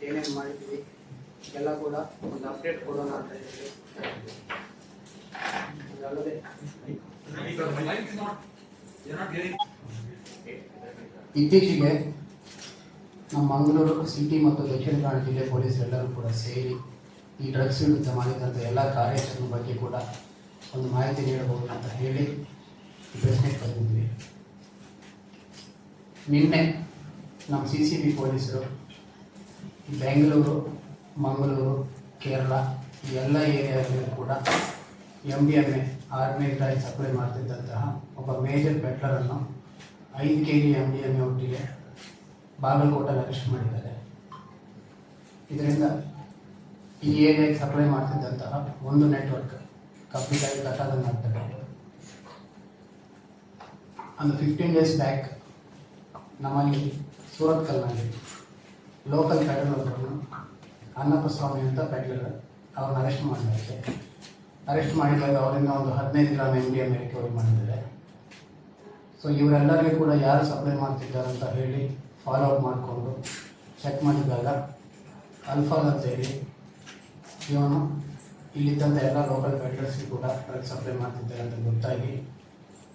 ಏನೇನು ಮಾಡಿದ್ವಿ ಎಲ್ಲ ಕೂಡ ಒಂದು ಅಪ್ಡೇಟ್ ಕೊಡೋಣ ಅಂತ ಹೇಳಿ. ಅದಲ್ಲದೆ ಇತ್ತೀಚೆಗೆ ನಮ್ಮ ಮಂಗಳೂರು ಸಿಟಿ ಮತ್ತು ದಕ್ಷಿಣ ಕನ್ನಡ ಜಿಲ್ಲೆ ಪೊಲೀಸರೆಲ್ಲರೂ ಕೂಡ ಸೇರಿ ಈ ಡ್ರಗ್ಸ್ ವಿರುದ್ಧ ಮಾಡಿದಂಥ ಎಲ್ಲ ಕಾರ್ಯಾಚರಣೆ ಬಗ್ಗೆ ಕೂಡ ಒಂದು ಮಾಹಿತಿ ನೀಡಬಹುದು ಅಂತ ಹೇಳಿ ಪ್ರಶ್ನೆ ಬಂದಿದ್ವಿ. ನಿನ್ನೆ ನಮ್ಮ CCB ಪೊಲೀಸರು ಬೆಂಗಳೂರು, ಮಂಗಳೂರು, ಕೇರಳ ಈ ಎಲ್ಲ ಏರಿಯಾದಲ್ಲೂ ಕೂಡ MDMA ಆರ್ಗನೈಸ್ಡ್ ಆಗಿ ಸಪ್ಲೈ ಮಾಡ್ತಿದ್ದಂತಹ ಒಬ್ಬ ಮೇಜರ್ ಪೆಟ್ಲರನ್ನು 5 kg MDMA ಒಟ್ಟಿಗೆ ಬಾಗಲಕೋಟೆಯಲ್ಲಿ ಅರೆಸ್ಟ್ ಮಾಡಿದ್ದಾರೆ. ಇದರಿಂದ ಈ ಏರಿಯಾಗೆ ಸಪ್ಲೈ ಮಾಡ್ತಿದ್ದಂತಹ ಒಂದು ನೆಟ್ವರ್ಕ್ ಕಂಪ್ಲೀಟ್ ಆಗಿ ಕಟ್ಟಾದಂಗೆ ಆಗ್ತದೆ. ಒಂದು 15 days ಬ್ಯಾಕ್ ನಮ್ಮಲ್ಲಿ ಸೂರತ್ಕಲ್ನಲ್ಲಿ ಲೋಕಲ್ ಪೆಟ್ರೋಲ್ ಒಬ್ಬರನ್ನು ಅನ್ನಪ್ಪ ಸ್ವಾಮಿ ಅಂತ ಪೆಟ್ಲರ್ ಅವ್ರನ್ನ ಅರೆಸ್ಟ್ ಮಾಡಲಾಗಿದೆ. ಅರೆಸ್ಟ್ ಮಾಡಿದಾಗ ಅವರಿಂದ ಒಂದು 15 ಗ್ರಾಮ್ MDMA ರಿಕವರಿ ಮಾಡಿದ್ದಾರೆ. ಸೊ ಇವರೆಲ್ಲರಿಗೂ ಕೂಡ ಯಾರು ಸಪ್ಲೈ ಮಾಡ್ತಿದ್ದಾರೆ ಅಂತ ಹೇಳಿ ಫಾಲೋ ಅಪ್ ಮಾಡಿಕೊಂಡು ಚೆಕ್ ಮಾಡಿದಾಗ ಅಲ್ಫಾಲ್ ಅಂತೇಳಿ ಇವನು ಇಲ್ಲಿದ್ದಂಥ ಎಲ್ಲ ಲೋಕಲ್ ಪೆಟ್ಲರ್ಸ್ಗೂ ಕೂಡ ಡ್ರಗ್ಸ್ ಸಪ್ಲೈ ಮಾಡ್ತಿದ್ದಾರೆ ಅಂತ ಗೊತ್ತಾಗಿ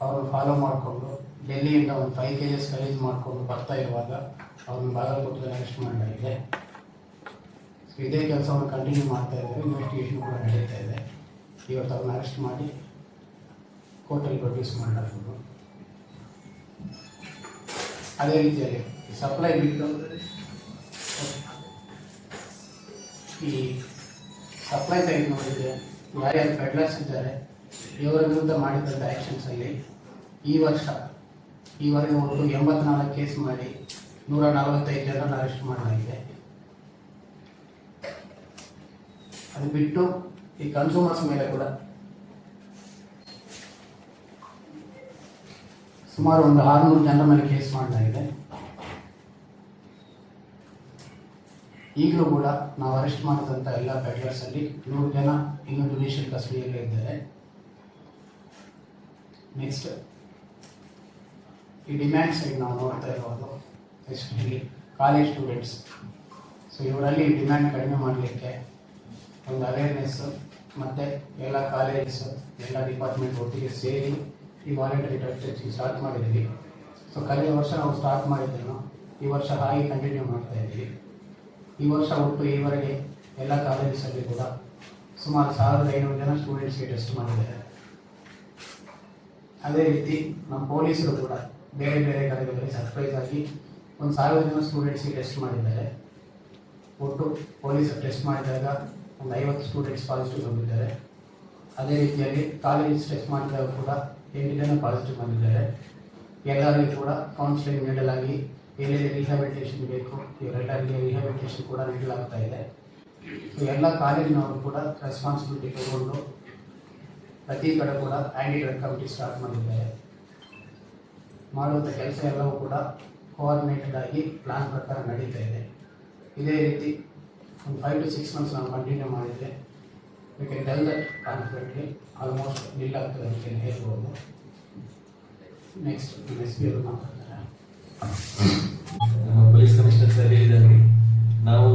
ಅವ್ರನ್ನ ಫಾಲೋ ಮಾಡಿಕೊಂಡು ಡೆಲ್ಲಿಯಿಂದ ಒಂದು 5 kg ಖರೀದಿ ಮಾಡಿಕೊಂಡು ಬರ್ತಾ ಇರುವಾಗ ಅವ್ರನ್ನ ಬಾಗಲಕೋಟೆಯಲ್ಲಿ ಅರೆಸ್ಟ್ ಮಾಡಲಾಗಿದೆ. ಸೊ ಇದೇ ಕೆಲಸವನ್ನು ಕಂಟಿನ್ಯೂ ಮಾಡ್ತಾ ಇದ್ದಾರೆ. ಇನ್ವೆಸ್ಟಿಗೇಷನ್ ಕೂಡ ನಡೀತಾ ಇದೆ. ಇವತ್ತು ಅವ್ರನ್ನ ಅರೆಸ್ಟ್ ಮಾಡಿ ಕೋರ್ಟಲ್ಲಿ ಪ್ರೊಡ್ಯೂಸ್ ಮಾಡಲಾಗುವುದು. ಅದೇ ರೀತಿಯಲ್ಲಿ ಸಪ್ಲೈ ಬಿಟ್ಟು ಈ ಸಪ್ಲೈ ಸೈಡ್ ನೋಡಿದರೆ ಯಾರ್ಯಾರು ಪೆಡ್ಲರ್ಸ್ ಇದ್ದಾರೆ ಇವರ ವಿರುದ್ಧ ಮಾಡಿದಂಥ ಆ್ಯಕ್ಷನ್ಸಲ್ಲಿ ಈವರೆಗೆ ಒಟ್ಟು 84 ಕೇಸ್ ಮಾಡಿ 145 ಜನರನ್ನು ಅರೆಸ್ಟ್ ಮಾಡಲಾಗಿದೆ. ಅದು ಬಿಟ್ಟು ಈ ಕನ್ಸೂಮರ್ಸ್ ಮೇಲೆ ಕೂಡ ಸುಮಾರು ಒಂದು 600 ಜನರ ಮೇಲೆ ಕೇಸ್ ಮಾಡಲಾಗಿದೆ. ಈಗಲೂ ಕೂಡ ನಾವು ಅರೆಸ್ಟ್ ಮಾಡಿದಂಥ ಎಲ್ಲ ಪೆಡ್ಲರ್ಸಲ್ಲಿ 100 ಜನ ಇನ್ನೂ ಜುಡಿಷಿಯಲ್ ಕಸ್ಟಡಿಯಲ್ಲೇ ಇದ್ದಾರೆ. ನೆಕ್ಸ್ಟ್ ಈ ಡಿಮ್ಯಾಂಡ್ ಸೈಡ್ ನಾವು ನೋಡ್ತಾ ಇರೋದು ಎಸ್ಪೆಷಲಿ ಕಾಲೇಜ್ ಸ್ಟೂಡೆಂಟ್ಸ್. ಸೊ ಇವರಲ್ಲಿ ಡಿಮ್ಯಾಂಡ್ ಕಡಿಮೆ ಮಾಡಲಿಕ್ಕೆ ಒಂದು ಅವೇರ್ನೆಸ್ಸು ಮತ್ತು ಎಲ್ಲ ಕಾಲೇಜಸ್ ಎಲ್ಲ ಡಿಪಾರ್ಟ್ಮೆಂಟ್ ಒಟ್ಟಿಗೆ ಸೇರಿ ಈ ವಾಲಂಟರಿ ಡ್ರಗ್ ಟೆಸ್ಟಿಂಗ್ ಸ್ಟಾರ್ಟ್ ಮಾಡಿದ್ದೀವಿ. ಸೊ ಕಳೆದ ವರ್ಷ ನಾವು ಸ್ಟಾರ್ಟ್ ಮಾಡಿದ್ದೇನೋ ಈ ವರ್ಷ ಹಾಗೆ ಕಂಟಿನ್ಯೂ ಮಾಡ್ತಾ ಇದ್ದೀವಿ. ಈ ವರ್ಷ ಒಟ್ಟು ಈವರೆಗೆ ಎಲ್ಲ ಕಾಲೇಜಸಲ್ಲಿ ಕೂಡ ಸುಮಾರು 1500 ಜನ ಸ್ಟೂಡೆಂಟ್ಸ್ಗೆ ಟೆಸ್ಟ್ ಮಾಡಿದ್ದಾರೆ. ಅದೇ ರೀತಿ ನಮ್ಮ ಪೊಲೀಸರು ಕೂಡ ಬೇರೆ ಬೇರೆ ಕಡೆಗಳಲ್ಲಿ ಸರ್ಪ್ರೈಸ್ ಆಗಿ ಒಂದು 1000 ಜನ ಸ್ಟೂಡೆಂಟ್ಸ್ಗೆ ಟೆಸ್ಟ್ ಮಾಡಿದ್ದಾರೆ. ಒಟ್ಟು ಪೊಲೀಸರು ಟೆಸ್ಟ್ ಮಾಡಿದಾಗ ಒಂದು 50 ಸ್ಟೂಡೆಂಟ್ಸ್ ಪಾಸಿಟಿವ್ ಬಂದಿದ್ದಾರೆ. ಅದೇ ರೀತಿಯಲ್ಲಿ ಕಾಲೇಜ್ ಟೆಸ್ಟ್ ಮಾಡಿದಾಗ ಕೂಡ 8 ಜನ ಪಾಸಿಟಿವ್ ಬಂದಿದ್ದಾರೆ. ಎಲ್ಲರಿಗೂ ಕೂಡ ಕೌನ್ಸಿಲಿಂಗ್ ನೀಡಲಾಗಿ ಎಲ್ಲೆಲ್ಲಿ ರಿಹ್ಯಾಬಿಲಿಟೇಷನ್ ಬೇಕು ಇವರೆಲ್ಲರಿಗೆ ರಿಹ್ಯಾಬಿಲಿಟೇಷನ್ ಕೂಡ ನೀಡಲಾಗ್ತಾ ಇದೆ. ಸೊ ಎಲ್ಲ ಕಾಲೇಜಿನವರು ಕೂಡ ರೆಸ್ಪಾನ್ಸಿಬಿಲಿಟಿ ತಗೊಂಡು ಪ್ರತಿ ಕಡೆ ಕೂಡ ಆ್ಯಂಟಿ ಡ್ರಗ್ ಕಮಿಟಿ ಸ್ಟಾರ್ಟ್ ಮಾಡಿದ್ದಾರೆ. ಮಾಡುವಂಥ ಕೆಲಸ ಎಲ್ಲವೂ ಕೂಡ ಕೋಆರ್ಡಿನೇಟೆಡ್ ಆಗಿ ಪ್ಲಾನ್ ಪ್ರಕಾರ ನಡೀತಾ ಇದೆ. ಇದೇ ರೀತಿ ಒಂದು 5 to 6 months ನಾವು ಕಂಟಿನ್ಯೂ ಮಾಡಿದರೆ we can tell that confidently almost nil ಆಗ್ತದೆ ಅಂತ ಹೇಳ್ಬೋದು. ನೆಕ್ಸ್ಟ್ SP ಅವರು ಮಾತಾಡ್ತಾರೆ. ಪೊಲೀಸ್ ಕಮಿಷನರ್ ಸರ್ ಹೇಳಿದಂಗೆ ನಾವು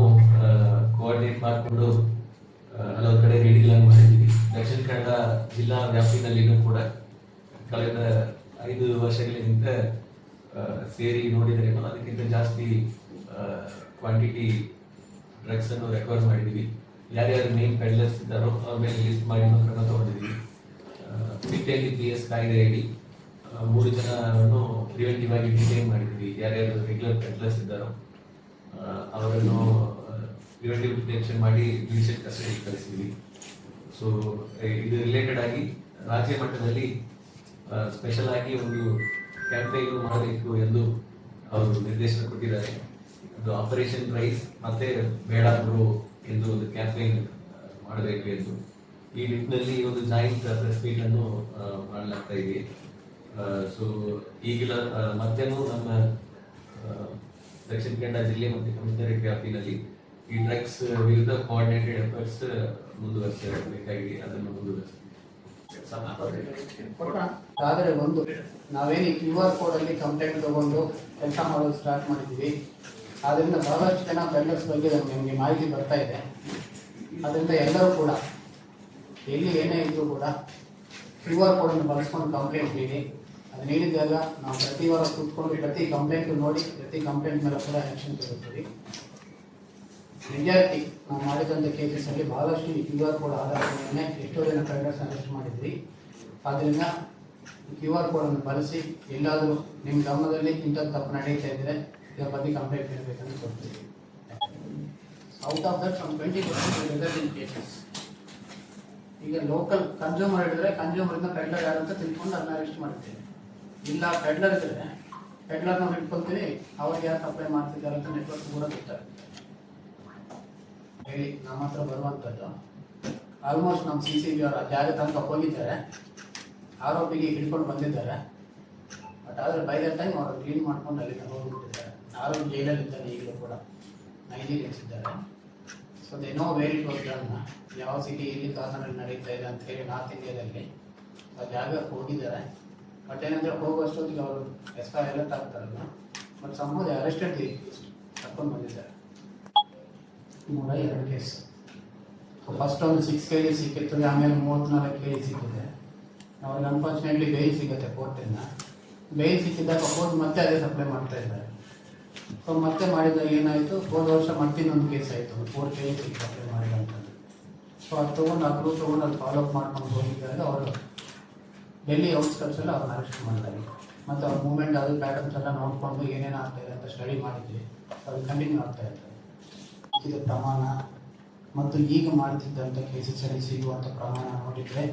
ಕೋಆರ್ಡಿನೇಟ್ ಮಾಡಿಕೊಂಡು ಹಲವು ಕಡೆ ರೇಡಿಗಳನ್ನು ಮಾಡಿದ್ದೀವಿ. ದಕ್ಷಿಣ ಕನ್ನಡ ಜಿಲ್ಲಾ ವ್ಯಾಪ್ತಿನಲ್ಲಿಯೂ ಕೂಡ ಕಳೆದ 5 ವರ್ಷಗಳಿಗಿಂತ ಸೇರಿ ನೋಡಿದರೆ ಅದಕ್ಕಿಂತ ಜಾಸ್ತಿ ಕ್ವಾಂಟಿಟಿ ಡ್ರಗ್ಸ್ ಅನ್ನು ರೆಕವರ್ ಮಾಡಿದ್ದೀವಿ. ಯಾರ್ಯಾರು ಮೇನ್ ಪೆಡ್ಲರ್ಸ್ ಇದ್ದಾರೋ ಅವ್ರ ಮೇಲೆ ಲಿಸ್ಟ್ ಮಾಡಿ ಕ್ರಮ ತಗೊಂಡಿದ್ದೀವಿ. PS ಕಾಯ್ದೆ ಅಡಿ 3 ಜನರನ್ನು ಪ್ರಿವೆಂಟಿವ್ ಆಗಿ ಡಿಟೈನ್ ಮಾಡಿದ್ವಿ. ಯಾರ್ಯಾರು ರೆಗ್ಯುಲರ್ ಪೆಡ್ಲರ್ಸ್ ಇದ್ದಾರೋ ಅವರನ್ನು ಪ್ರಿವೆಂಟಿವ್ ಡಿಟೆನ್ಷನ್ ಮಾಡಿ ಜುಡಿಷಿಯಲ್ ಕಸ್ಟಡಿಗೆ ಕಳಿಸಿದ್ವಿ. ಸೊ ಇದು ರಿಲೇಟೆಡ್ ಆಗಿ ರಾಜ್ಯ ಮಟ್ಟದಲ್ಲಿ ಸ್ಪೆಷಲ್ ಆಗಿ ಒಂದು ಕ್ಯಾಂಪೇನ್ ಮಾಡಬೇಕು ಎಂದು ಅವರು ನಿರ್ದೇಶನ ಕೊಟ್ಟಿದ್ದಾರೆ. ಅದು ಆಪರೇಷನ್ ರೈಸ್ ಮತ್ತೆ ಬೇಡ ಬ್ರೋ ಎಂದು ಒಂದು ಕ್ಯಾಂಪೇನ್ ಮಾಡಬೇಕು ಎಂದು ಈ ನಿಟ್ಟಿನಲ್ಲಿ ಒಂದು ಜಾಯಿಂಟ್ ಪ್ರೆಸ್ ಮೀಟ್ ಅನ್ನು ಮಾಡಲಾಗ್ತಾ ಇದೆ. ಸೊ ಈಗಿನ ಮತ್ತೇನು ನಮ್ಮ ದಕ್ಷಿಣ ಕನ್ನಡ ಜಿಲ್ಲೆ ಮತ್ತು ಕಮಿಷನರೇಟ್ ವ್ಯಾಪ್ತಿನಲ್ಲಿ ಈ ಡ್ರಗ್ಸ್ ವಿರುದ್ಧ ಕೋಆರ್ಡಿನೇಟೆಡ್ ಎಫರ್ಟ್ಸ್ ಮುಂದುವರಿಸಬೇಕಾಗಿದೆ. ಅದನ್ನು ಮುಂದುವರಿಸಿ ಆದರೆ ಒಂದು ನಾವೇನು QR ಕೋಡಲ್ಲಿ ಕಂಪ್ಲೇಂಟ್ ತಗೊಂಡು ಕೆಲಸ ಮಾಡೋದು ಸ್ಟಾರ್ಟ್ ಮಾಡಿದ್ದೀವಿ. ಆದ್ದರಿಂದ ಬಹಳಷ್ಟು ಜನ ಬೆಲ್ಲರ್ಸ್ ಬಗ್ಗೆ ನಿಮಗೆ ಮಾಹಿತಿ ಬರ್ತಾ ಇದೆ. ಅದರಿಂದ ಎಲ್ಲರೂ ಕೂಡ ಎಲ್ಲಿ ಏನೇ ಇದ್ದರೂ ಕೂಡ QR ಕೋಡನ್ನು ಬಳಸ್ಕೊಂಡು ಕಂಪ್ಲೇಂಟ್ ನೀಡಿ. ಅದು ನೀಡಿದಾಗ ನಾವು ಪ್ರತಿ ವಾರ ಕೂತ್ಕೊಂಡು ಪ್ರತಿ ಕಂಪ್ಲೇಂಟ್ ನೋಡಿ ಪ್ರತಿ ಕಂಪ್ಲೇಂಟ್ ಮೇಲೆ ಕೂಡ ಆ್ಯಕ್ಷನ್ ತಗೊಳ್ತೀವಿ. ಮೆಜಾರಿಟಿ ನಾವು ಮಾಡಿದಂಥ ಕೇಸಸಲ್ಲಿ ಬಹಳಷ್ಟು QR ಕೋಡ್ ಆಧಾರದ ಮೇಲೆ ಎಷ್ಟೋ ಜನ ಟ್ರೇಡರ್ಸ್ ಅರೆಸ್ಟ್ ಮಾಡಿದ್ವಿ. ಆದ್ದರಿಂದ QR ಕೋಡನ್ನು ಬಳಸಿ ಎಲ್ಲಾದರೂ ನಿಮ್ಮ ಗಮನದಲ್ಲಿ ಇಂಥದ್ದು ತಪ್ಪು ನಡೀತಾ ಇದ್ದರೆ ಇದರ ಬಗ್ಗೆ ಕಂಪ್ಲೇಂಟ್ ನೀಡಬೇಕಂತ ಕೊಡ್ತೀವಿ. Out of that from 20% result in cases. ಈಗ ಲೋಕಲ್ ಕನ್ಸ್ಯೂಮರ್ ಇದ್ದರೆ ಕನ್ಸ್ಯೂಮರಿಂದ ಪೆಡ್ಲರ್ ಯಾರು ಅಂತ ತಿಳ್ಕೊಂಡು ಅದನ್ನ ಅರೆಸ್ಟ್ ಮಾಡ್ತೀವಿ. ಇಲ್ಲ ಪೆಡ್ಲರ್ ಇದ್ದರೆ ಪೆಡ್ಲರ್ ನಾವು ಇಟ್ಕೊಳ್ತೀವಿ, ಅವ್ರಿಗೆ ಯಾರು ಸಪ್ಲೈ ಮಾಡ್ತಿದ್ದಾರೆ ಅಂತ ನೆಟ್ವರ್ಕ್ ಕೂಡ ಗೊತ್ತಾಗುತ್ತೆ. ಹೇಳಿ ನಮ್ಮ ಹತ್ರ ಬರುವಂಥದ್ದು ಆಲ್ಮೋಸ್ಟ್ ನಮ್ಮ CCB ಅವರ ಜಾಗ ತನಕ ಹೋಗಿದ್ದಾರೆ, ಆರೋಪಿಗೆ ಹಿಡ್ಕೊಂಡು ಬಂದಿದ್ದಾರೆ. ಬಟ್ ಆದರೆ ಬೈ ದ ಟೈಮ್ ಅವರು ಕ್ಲೀನ್ ಮಾಡ್ಕೊಂಡು ಅಲ್ಲಿಂದ ಹೋಗ್ಬಿಟ್ಟಿದ್ದಾರೆ. ಆರೋಪಿ ಜೈಲಲ್ಲಿದ್ದಾನೆ, ಈಗಲೂ ಕೂಡ ನೈಜೀರಿಯನ್ಸ್ ಇದ್ದಾರೆ. So they know where it was done, ಯಾವ ಸಿಟಿ ಇಲ್ಲಿ ಕಾಸನಲ್ಲಿ ನಡೀತಾ ಇದೆ ಅಂತ ಹೇಳಿ ನಾರ್ತ್ ಇಂಡಿಯಾದಲ್ಲಿ ಆ ಜಾಗಕ್ಕೆ ಹೋಗಿದ್ದಾರೆ. ಬಟ್ ಏನಂದರೆ ಹೋಗುವಷ್ಟೊತ್ತಿಗೆ ಅವರು ಎಸ್ಪೈರ್ ಆಗ್ತಾರಲ್ಲ, ಬಟ್ ಸಂಬಂಧ ಅರೆಸ್ಟೆಡ್ ಕರ್ಕೊಂಡು ಬಂದಿದ್ದಾರೆ. 102 ಕೇಸ್. ಫಸ್ಟ್ ಒಂದು 6 kg ಸಿಕ್ಕಿರ್ತದೆ, ಆಮೇಲೆ 34 kg ಸಿಕ್ಕಿದೆ. ಅವ್ರಿಗೆ ಅನ್ಫಾರ್ಚುನೇಟ್ಲಿ ಬೇಲ್ ಸಿಗುತ್ತೆ ಕೋರ್ಟಿಂದ. ಬೇಲ್ ಸಿಕ್ಕಿದ್ದಾಗ ಕೋರ್ಟ್ ಮತ್ತೆ ಅದೇ ಸಪ್ಲೈ ಮಾಡ್ತಾ ಇದ್ದಾರೆ. ಸೊ ಮತ್ತೆ ಮಾಡಿದಾಗ ಏನಾಯಿತು, ಹೋದ ವರ್ಷ ಮತ್ತಿನ್ನೊಂದು ಕೇಸ್ ಆಯಿತು, 4 kg ಸಪ್ಲೈ ಮಾಡಿದಂಥದ್ದು. ಸೊ ಅದು ತೊಗೊಂಡು ಆ ಗ್ರೂಪ್ ತೊಗೊಂಡು ಅಲ್ಲಿ ಫಾಲೋಅಪ್ ಮಾಡ್ಕೊಂಡು ಹೋಗಿದ್ದಾಗ ಅವರು ಡೆಲ್ಲಿ ಔಟ್ಸ್ಕಟ್ಸಲ್ಲಿ ಅವ್ರನ್ನ ಅರೆಸ್ಟ್ ಮಾಡ್ತಾರೆ. ಮತ್ತು ಅವ್ರ ಮೂವ್ಮೆಂಟ್ ಅದು ಪ್ಯಾಟರ್ನ್ಸ್ ಎಲ್ಲ ನೋಡಿಕೊಂಡು ಏನೇನು ಆಗ್ತಾಯಿದೆ ಅಂತ ಸ್ಟಡಿ ಮಾಡಿದ್ವಿ. ಅದು ಕಂಟಿನ್ಯೂ ಆಗ್ತಾ ಇರ್ತದೆ. ಇದು ಪ್ರಮಾಣ ಮತ್ತು ಈಗ ಮಾಡ್ತಿದ್ದಂಥ ಕೇಸಸಲ್ಲಿ ಸಿಗುವಂಥ ಪ್ರಮಾಣ ನೋಡಿದರೆ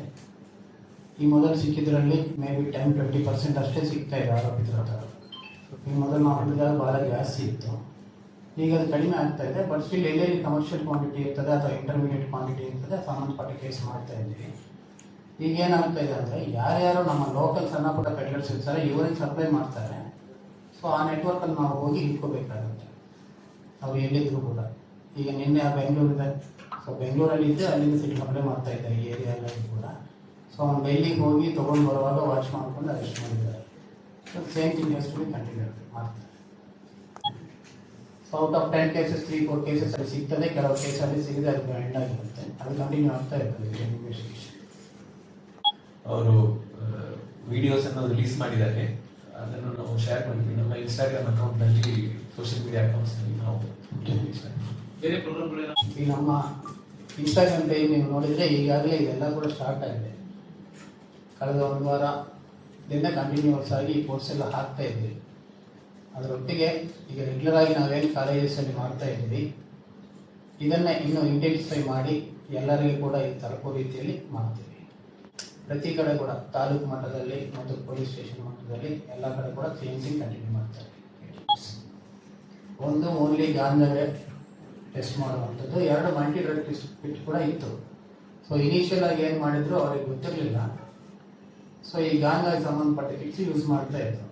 ಈ ಮೊದಲು ಸಿಕ್ಕಿದ್ರಲ್ಲಿ ಮೇ ಬಿ 10-20% ಅಷ್ಟೇ ಸಿಗ್ತಾ ಇದೆ ಆರೋಪಿತರ ಹತ್ರ. ಈ ಮೊದಲು ನಾವು ಹಿಡಿದಾಗ ಭಾಳ ಜಾಸ್ತಿ ಇತ್ತು, ಈಗ ಅದು ಕಡಿಮೆ ಆಗ್ತಾ ಇದೆ. ಬಟ್ ಸ್ಟಿಲ್ ಎಲ್ಲೆಲ್ಲಿ ಕಮರ್ಷಿಯಲ್ ಕ್ವಾಂಟಿಟಿ ಇರ್ತದೆ ಅಥವಾ ಇಂಟರ್ಮೀಡಿಯೇಟ್ ಕ್ವಾಂಟಿಟಿ ಇರ್ತದೆ ಸಂಬಂಧಪಟ್ಟ ಕೇಸ್ ಮಾಡ್ತಾ ಇದ್ದೀವಿ. ಈಗ ಏನಾಗ್ತಾ ಇದೆ ಅಂದರೆ ಯಾರ್ಯಾರು ನಮ್ಮ ಲೋಕಲ್ ಸಣ್ಣ ಪುಟ್ಟ ಪೆಡ್ಲರ್ಸ್ ಇರ್ತಾರೆ ಇವರಿಗೆ ಸಪ್ಲೈ ಮಾಡ್ತಾರೆ. ಸೊ ಆ ನೆಟ್ವರ್ಕಲ್ಲಿ ನಾವು ಹೋಗಿ ಇಟ್ಕೋಬೇಕಾಗುತ್ತೆ ಅವ್ರು ಎಲ್ಲಿದ್ರು ಕೂಡ. ಈಗ ನಿನ್ನೆ ಬೆಂಗಳೂರಿದೆ, ಸೊ ಬೆಂಗಳೂರಲ್ಲಿ ಇದ್ದೆ ಅಲ್ಲಿಂದ ಸಿಟಿ ಸಪ್ಲೈ ಮಾಡ್ತಾ ಇದ್ದಾರೆ ಈ ಏರಿಯಾದಲ್ಲಿ ಕೂಡ. ಸೊ ಅವ್ನು ಡೆಲ್ಲಿಗೆ ಹೋಗಿ ತೊಗೊಂಡು ಬರುವಾಗ ವಾಚ್ ಮಾಡ್ಕೊಂಡು ಅರೆಸ್ಟ್ ಮಾಡಿದ್ದಾರೆ. So same thing has to be continue ಮಾಡ್ತಾರೆ. So out of 10 cases 3-4 cases ಅಲ್ಲಿ ಸಿಗ್ತದೆ, ಕೆಲವು ಕೇಸಲ್ಲಿ ಸಿಗದೆ ಅದು ಎಂಡ್ ಆಗಿರುತ್ತೆ. ಅದು ಕಂಟಿನ್ಯೂ ಆಗ್ತಾ ಇರ್ತದೆ ಇನ್ವೆಸ್ಟಿಗೇಷನ್. ಅವರು ವಿಡಿಯೋಸ್ ಅನ್ನು ರಿಲೀಸ್ ಮಾಡಿದ್ದಾರೆ, ಅದನ್ನು ನಾವು ಶೇರ್ ಮಾಡ್ತೀವಿ ನಮ್ಮ ಇನ್ಸ್ಟಾಗ್ರಾಮ್ ಅಕೌಂಟ್ನಲ್ಲಿ, ಸೋಷಿಯಲ್ ಮೀಡಿಯಾ ಅಕೌಂಟ್ಸ್ನಲ್ಲಿ ನಾವು. ಈ ನಮ್ಮ ಇನ್ಸ್ಟಾಗ್ರಾಮ್ ಪೇಜ್ ನೀವು ನೋಡಿದರೆ ಈಗಾಗಲೇ ಇದೆಲ್ಲ ಕೂಡ ಸ್ಟಾರ್ಟ್ ಆಗಿದೆ. ಕಳೆದ 1 ವಾರದಿಂದ ಕಂಟಿನ್ಯೂಸ್ ಆಗಿ ಈ ಕೋರ್ಸ್ ಎಲ್ಲ ಹಾಕ್ತಾ ಇದ್ವಿ. ಅದರೊಟ್ಟಿಗೆ ಈಗ ರೆಗ್ಯುಲರ್ ಆಗಿ ನಾವೇನು ಕಾಲೇಜಸಲ್ಲಿ ಮಾಡ್ತಾ ಇದ್ವಿ ಇದನ್ನು ಇನ್ನೂ ಇಂಟೆನ್ಸಿಫೈ ಮಾಡಿ ಎಲ್ಲರಿಗೂ ಕೂಡ ಈ ತಲುಪೋ ರೀತಿಯಲ್ಲಿ ಮಾಡ್ತೀವಿ. ಪ್ರತಿ ಕಡೆ ಕೂಡ ತಾಲೂಕು ಮಟ್ಟದಲ್ಲಿ ಮತ್ತು ಪೊಲೀಸ್ ಸ್ಟೇಷನ್ ಮಟ್ಟದಲ್ಲಿ ಎಲ್ಲ ಕಡೆ ಕೂಡ ಕ್ಲೀನ್ಸಿಂಗ್ ಕಂಟಿನ್ಯೂ ಮಾಡ್ತಾರೆ. ಒಂದು ಓನ್ಲಿ ಗಾಂಜಾಗೆ ಟೆಸ್ಟ್ ಮಾಡುವಂಥದ್ದು, 2 ಮಲ್ಟಿ ಡ್ರಗ್ ಟೆಸ್ಟ್ ಕಿಟ್ ಕೂಡ ಇತ್ತು. ಸೊ ಇನಿಷಿಯಲ್ ಆಗಿ ಏನು ಮಾಡಿದ್ರು ಅವ್ರಿಗೆ ಗೊತ್ತಿರಲಿಲ್ಲ. ಸೊ ಈ ಗಾಂಜಾಗೆ ಸಂಬಂಧಪಟ್ಟ ಕಿಟ್ಸ್ ಯೂಸ್ ಮಾಡ್ತಾ ಇದ್ರು.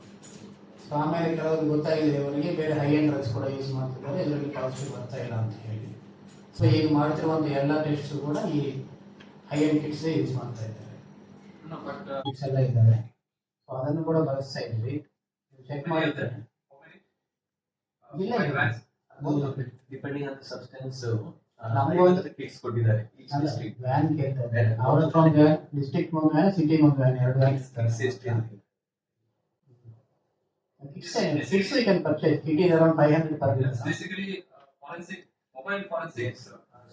ಸೊ ಆಮೇಲೆ ಕೆಲವರು ಗೊತ್ತಾಗಿದೆ ಅವರಿಗೆ ಬೇರೆ ಹೈ ಎಂಡ್ ಡ್ರಗ್ಸ್ ಕೂಡ ಯೂಸ್ ಮಾಡ್ತಿದ್ದಾರೆ, ಇದರಲ್ಲಿ ಪಾಸಿಟಿವ್ ಬರ್ತಾ ಇಲ್ಲ ಅಂತ ಹೇಳಿ. ಸೊ ಈಗ ಮಾಡ್ತಿರುವಂಥ ಎಲ್ಲ ಟೆಸ್ಟ್ಸು ಕೂಡ ಈ ಹೈ ಎಂಡ್ ಕಿಟ್ಸೇ ಯೂಸ್ ಮಾಡ್ತಾ ಇದ್ದಾರೆ. ಕಿಟ್ಸ್ ಎಲ್ಲ ಇದ್ದಾವೆ, ಸೊ ಅದನ್ನು ಕೂಡ ಬಳಸ್ತಾ ಇದ್ವಿ. ಚೆಕ್ ಮಾಡಿದ್ರೆ ಇಲ್ಲ ಡಿಪೆಂಡಿಂಗ್ ಆನ್ ಸಬ್ಸ್ಟೆನ್ಸ್ ನಮಗೊಂದು ಕಿಟ್ಸ್ ಕೊಟ್ಟಿದ್ದಾರೆ. ವ್ಯಾನ್ ಕೇಳ್ತಾರೆ ಅವ್ರ ಹತ್ರ ಒಂದು ವ್ಯಾನ್, ಡಿಸ್ಟ್ರಿಕ್ಟ್ ಒಂದು ವ್ಯಾನ್, ಸಿಟಿಗೆ ಒಂದು ವ್ಯಾನ್, 2 ವ್ಯಾನ್ ಇರ್ತಾರೆ. Six we can purchase. It is around 500 per year. Basically, forensic, mobile forensics.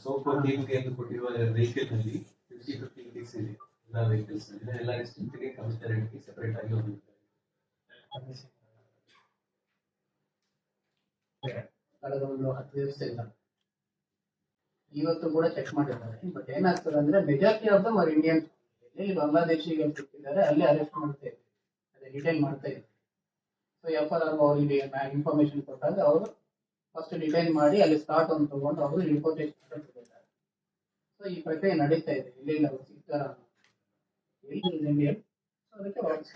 So ಟೀಮ್ಗೆ ಎಂದು ಕೊಟ್ಟಿರುವ ವೆಹಿಕಲ್ ನಲ್ಲಿ 50-50 ಕಿಟ್ಸ್ ಇದೆ. ಎಲ್ಲ ವೆಹಿಕಲ್ಸ್ ಎಲ್ಲ ಡಿಸ್ಟ್ರಿಕ್ಟ್ಗೆ ಕಮಿಷನರೇಟ್ಗೆ ಸೆಪರೇಟ್ ಆಗಿ ಹೋಗಿದ್ದಾರೆ. ಕಳೆದ ಒಂದು 10 ದಿವಸದಿಂದ ಇವತ್ತು ಕೂಡ ಚೆಕ್ ಮಾಡಿದ್ದಾರೆ. ಬಟ್ ಏನಾಗ್ತದೆ ಅಂದ್ರೆ majority of them are Indian. ಎಲ್ಲಿ ಬಾಂಗ್ಲಾದೇಶಿಗಳು ಸಿಕ್ಕಿದ್ದಾರೆ ಅಲ್ಲಿ ಅರೆಸ್ಟ್ ಮಾಡ್ತಾ ಇದ್ವಿ, ಅದೇ ಡಿಟೈನ್ ಮಾಡ್ತಾ ಇದ್ವಿ. ಸೊ FRR ಅವರಿಗೆ ಇನ್ಫಾರ್ಮೇಶನ್ ಕೊಟ್ಟಾಗ ಅವರು ಫಸ್ಟ್ ಡಿಟೈನ್ ಮಾಡಿ ಅಲ್ಲಿ ಸ್ಟಾರ್ಟ್ ಅಂತ ತಗೊಂಡು ಅವರು ರಿಪೋರ್ಟೇಷನ್ ಕೊಟ್ಟಿದ್ದಾರೆ. ಸೊ ಈ ಪ್ರಕ್ರಿಯೆ ನಡೀತಾ ಇದೆ. ಇಲ್ಲಿ ಅವರು ಸಿಗ್ತಾರ ಇಂಡಿಯನ್, ಸೊ ಅದಕ್ಕೆ ವಾಪಸ್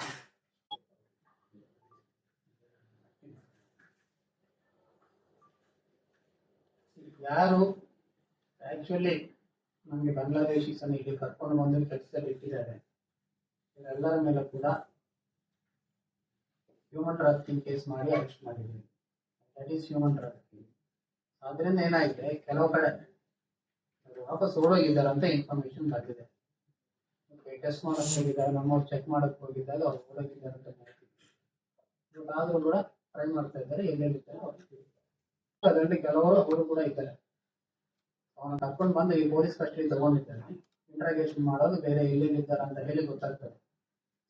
ಯಾರು ಆಕ್ಚುಲಿ ನಮಗೆ ಬಾಂಗ್ಲಾದೇಶೀಸ್ ಅನ್ನು ಇಲ್ಲಿ ಕರ್ಕೊಂಡು ಬಂದು ಕೆಲಸದಲ್ಲಿ ಇಟ್ಟಿದ್ದಾರೆ ಇವರೆಲ್ಲರ ಮೇಲೆ ಕೂಡ ಹ್ಯೂಮನ್ ಟ್ರಾಫಿಕಿಂಗ್ ಕೇಸ್ ಮಾಡಿ ಅರೆಸ್ಟ್ ಮಾಡಿದ್ವಿ. That is human trafficking. ಅದರಿಂದ ಏನಾಗಿದೆ, ಕೆಲವು ಕಡೆ ಅವ್ರು ವಾಪಸ್ ಓಡೋಗಿದ್ದಾರೆ ಅಂತ ಇನ್ಫಾರ್ಮೇಶನ್ ಬಂದಿದೆ. ಟೆಸ್ಟ್ ಮಾಡಕ್ ಹೋಗಿದ್ದಾರೆ, ನಮ್ಮವ್ರು ಚೆಕ್ ಮಾಡಕ್ ಹೋಗಿದ್ದಾಗ ಅವ್ರು ಓಡೋಗಿದ್ದಾರೆ ಅಂತ ಮಾಹಿತಿ ಆದ್ರೂ ಕೂಡ ಟ್ರೈ ಮಾಡ್ತಾ ಇದ್ದಾರೆ, ಎಲ್ಲೆಲ್ಲಿದ್ದಾರೆ ಅವ್ರಿಗೆ. ಅದರಲ್ಲಿ ಕೆಲವರು ಅವರು ಕೂಡ ಇದ್ದಾರೆ. ಅವನ ಕರ್ಕೊಂಡು ಬಂದು ಈ ಪೊಲೀಸ್ ಕಸ್ಟಡಿ ತಗೊಂಡಿದ್ದಾನೆ, ಇಂಟ್ರಾಗೇಷನ್ ಮಾಡೋದು ಬೇರೆ ಎಲ್ಲೆಲ್ಲಿದ್ದಾರೆ ಅಂತ ಹೇಳಿ ಗೊತ್ತಾಗ್ತದೆ.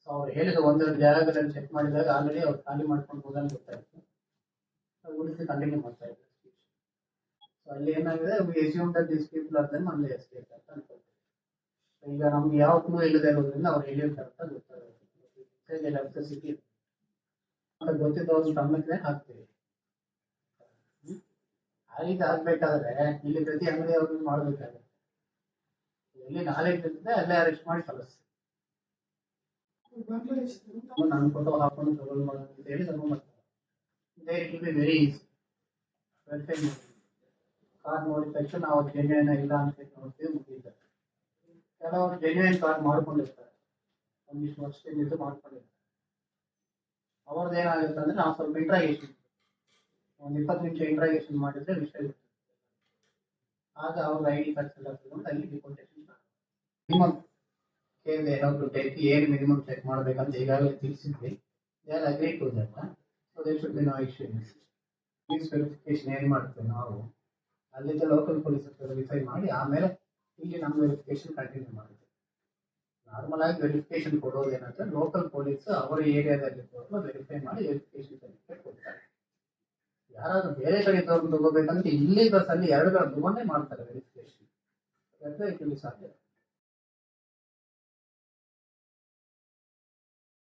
ಸೊ ಅವ್ರು ಹೇಳಿದ ಒಂದೆರಡು ಜಾಗಗಳಲ್ಲಿ ಚೆಕ್ ಮಾಡಿದಾಗ ಆಲ್ರೆಡಿ ಅವ್ರು ಖಾಲಿ ಮಾಡ್ಕೊಂಡು ಹೋದಂಗೆ ಗೊತ್ತಾಯ್ತು. ಉಳಿಸಿ ಕಂಟಿನ್ಯೂ ಮಾಡ್ತಾ ಇದ್ದಾರೆ. ಸೊ ಅಲ್ಲಿ ಏನಾಗಿದೆ, assume that this people are then ಅಲ್ಲಿ ಎಸ್ಕೇಪ್ ಅಂತ ಅನ್ಕೊಳ್ತೀವಿ. ಈಗ ನಮ್ಗೆ ಯಾವ ಕ್ಲೂ ಇಲ್ಲದೆ ಇರೋದ್ರಿಂದ ಅವ್ರು ಎಲ್ಲಿರ್ತಾರೆ ಅಂತ ಗೊತ್ತಾಗುತ್ತೆ. ಸಿಟಿ ಅಂತ ಗೊತ್ತಿದ್ದವ್ರು ಗಮನಕ್ಕೆ ಹಾಕ್ತೀವಿ. ಆ ರೀತಿ ಆಗ್ಬೇಕಾದ್ರೆ ಇಲ್ಲಿ ಪ್ರತಿ ಅಂಗಡಿ ಅವ್ರಿಗೆ ಮಾಡ್ಬೇಕಾಗುತ್ತೆ. ಎಲ್ಲಿ ನಾಲೆಜ್ ಇರ್ತದೆ ಅಲ್ಲೇ ಅರೆಸ್ಟ್ ಮಾಡಿ ಕಳಿಸ್ತೀವಿ. ನನ್ನ ಫೋಟೋ ಹಾಕೊಂಡು ತಗೊಂಡು ಮಾಡೋದು ಅಂತ ಹೇಳಿ ತಗೊಂಡ್ಬರ್ತಾರೆ. It will be very easy. Verify ಮಾಡಿ ಕಾರ್ಡ್ ನೋಡಿದ ತಕ್ಷಣ ನಾವು ಜೆನ್ಯೂನ್ ಇಲ್ಲ ಅಂತ ನೋಡ್ತೀವಿ, ಮುಗಿತಾರೆ. ಕೆಲವರು ಜೆನ್ಯೂನ್ ಕಾರ್ಡ್ ಮಾಡ್ಕೊಂಡಿರ್ತಾರೆ, ಒಂದಿಷ್ಟು ವರ್ಷದಿಂದ ಮಾಡ್ಕೊಂಡಿರ್ತಾರೆ. ಅವ್ರದ್ದು ಏನಾಗುತ್ತೆ ಅಂದ್ರೆ ನಾವು ಸ್ವಲ್ಪ ಇಂಟ್ರಾಗೇಷನ್ ಒಂದು 20 ನಿಮಿಷ ಇಂಟ್ರಾಗೇಷನ್ ಮಾಡಿದ್ರೆ ವಿಷಯ ಇರ್ತದೆ. ಆಗ ಅವ್ರ ಐಡಿ ಕಾರ್ಡ್ಸ್ ಎಲ್ಲ ತಗೊಂಡು ಅಲ್ಲಿ ಡಿಪೋರ್ಟೇಷನ್ ಮಿನಿಮಮ್ ಏನು ಮಿನಿಮಮ್ ಚೆಕ್ ಮಾಡ್ಬೇಕಂತ ಈಗಾಗಲೇ ತಿಳಿಸಿದ್ವಿ. ಯಾರು agree to that, so there should be no issues. Police verification ಏನು ಮಾಡ್ತೇವೆ ನಾವು, ಅಲ್ಲಿಂದ ಲೋಕಲ್ ಪೊಲೀಸ್ ವೆರಿಫೈ ಮಾಡಿ ಆಮೇಲೆ ಇಲ್ಲಿ ನಮ್ಮ ವೆರಿಫಿಕೇಶನ್ ಕಂಟಿನ್ಯೂ ಮಾಡ್ತೀವಿ. ನಾರ್ಮಲ್ ಆಗಿ ವೆರಿಫಿಕೇಶನ್ ಕೊಡೋದು ಏನಂದ್ರೆ ಲೋಕಲ್ ಪೊಲೀಸ್ ಅವರ ಏರಿಯಾದಲ್ಲಿ ವೆರಿಫೈ ಮಾಡಿ ವೆರಿಫಿಕೇಶನ್ ಸರ್ಟಿಫಿಕೇಟ್ ಕೊಡ್ತಾರೆ. ಯಾರಾದ್ರೂ ಬೇರೆ ಕಡೆ ತಗೊಂಡು ತಗೋಬೇಕಂದ್ರೆ ಇಲ್ಲಿ ಬಸ್ ಅಲ್ಲಿ 2 ತಗೊಂಡೇ ಮಾಡ್ತಾರೆ ವೆರಿಫಿಕೇಶನ್. ಸಾಧ್ಯ.